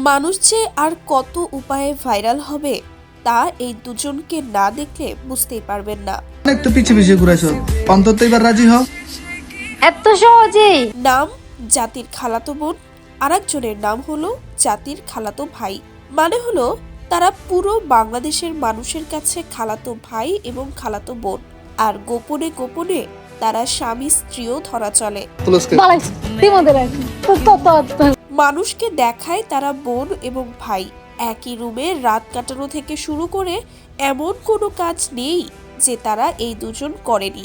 মানুষ যে আর কত উপায়ে ভাইরাল হবে তা এই দুজনকে না দেখলে বুঝতেই পারবেন না। একটু পিছিয়ে পিছিয়ে ঘুরাইছো, অন্তত এবার রাজি হও। এত সহজে? নাম জাতির খালাতো বোন, আরেকজনের নাম হলো জাতির খালাতো ভাই। মানে হলো তারা পুরো বাংলাদেশের মানুষের কাছে খালাতো ভাই এবং খালাতো বোন, আর গোপনে গোপনে তারা স্বামী স্ত্রীও ধরা চলে। মানুষকে দেখায় তারা বোন এবং ভাই। একই রুমে রাত কাটানো থেকে শুরু করে এমন কোনো কাজ নেই যে তারা এই দুজন করেনি।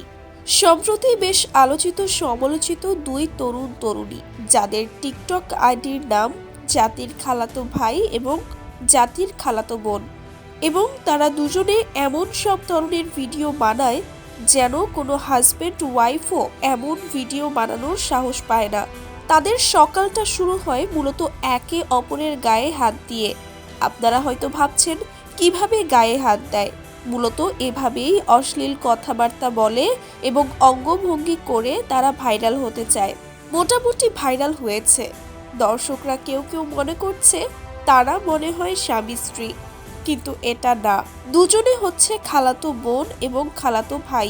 সম্প্রতি বেশ আলোচিত সমালোচিত দুই তরুণ তরুণী যাদের টিকটক আইডির নাম জাতির খালাতো ভাই এবং জাতির খালাতো বোন, এবং তারা দুজনে এমন সব ধরনের ভিডিও বানায় যেন কোনো হাজবেন্ড ওয়াইফও এমন ভিডিও বানানোর সাহস পায় না। তাদের সকালটা শুরু হয় মূলত একে অপরের গায়ে হাত দিয়ে। আপনারা হয়তো ভাবছেন কিভাবে গায়ে হাত দেয়। মূলত এভাবেই অশ্লীল কথাবার্তা বলে এবং অঙ্গভঙ্গি করে তারা ভাইরাল হতে চায়। মোটামুটি ভাইরাল হয়েছে। দর্শকরা কেউ কেউ মনে করছে তারা মনে হয় স্বামী স্ত্রী, কিন্তু এটা না। দুজনে হচ্ছে খালাতো বোন এবং খালাতো ভাই,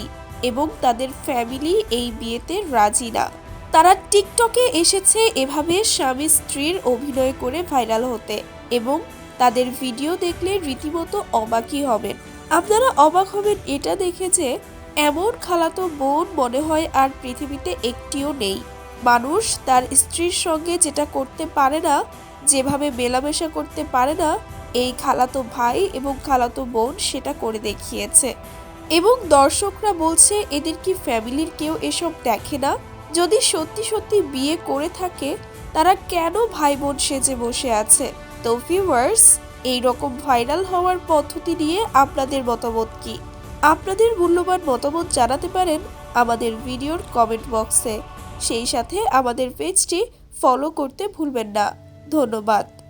এবং তাদের ফ্যামিলি এই বিয়েতে রাজি না। তারা টিকটকে এসেছে এভাবে স্বামী স্ত্রীর অভিনয় করে ভাইরাল হতে, এবং তাদের ভিডিও দেখলে রীতিমতো অবাকই হবেন। আপনারা অবাক হবেন এটা দেখে যে এমন খালাতো বোন মনে হয় আর পৃথিবীতে একটিও নেই। মানুষ তার স্ত্রীর সঙ্গে যেটা করতে পারে না, যেভাবে মেলামেশা করতে পারে না, এই খালাতো ভাই এবং খালাতো বোন সেটা করে দেখিয়েছে। এবং দর্শকরা বলছে এদের কি ফ্যামিলির কেউ এসব দেখে না? যদি সত্যি সত্যি বিয়ে করে থাকে তারা কেন ভাই বোন সেজে বসে আছে? তো ভিউয়ার্স, এইরকম ভাইরাল হওয়ার পদ্ধতি নিয়ে আপনাদের মতামত কি? আপনাদের মূল্যবান মতামত জানাতে পারেন আমাদের ভিডিওর কমেন্ট বক্সে। সেই সাথে আমাদের পেজটি ফলো করতে ভুলবেন না। ধন্যবাদ।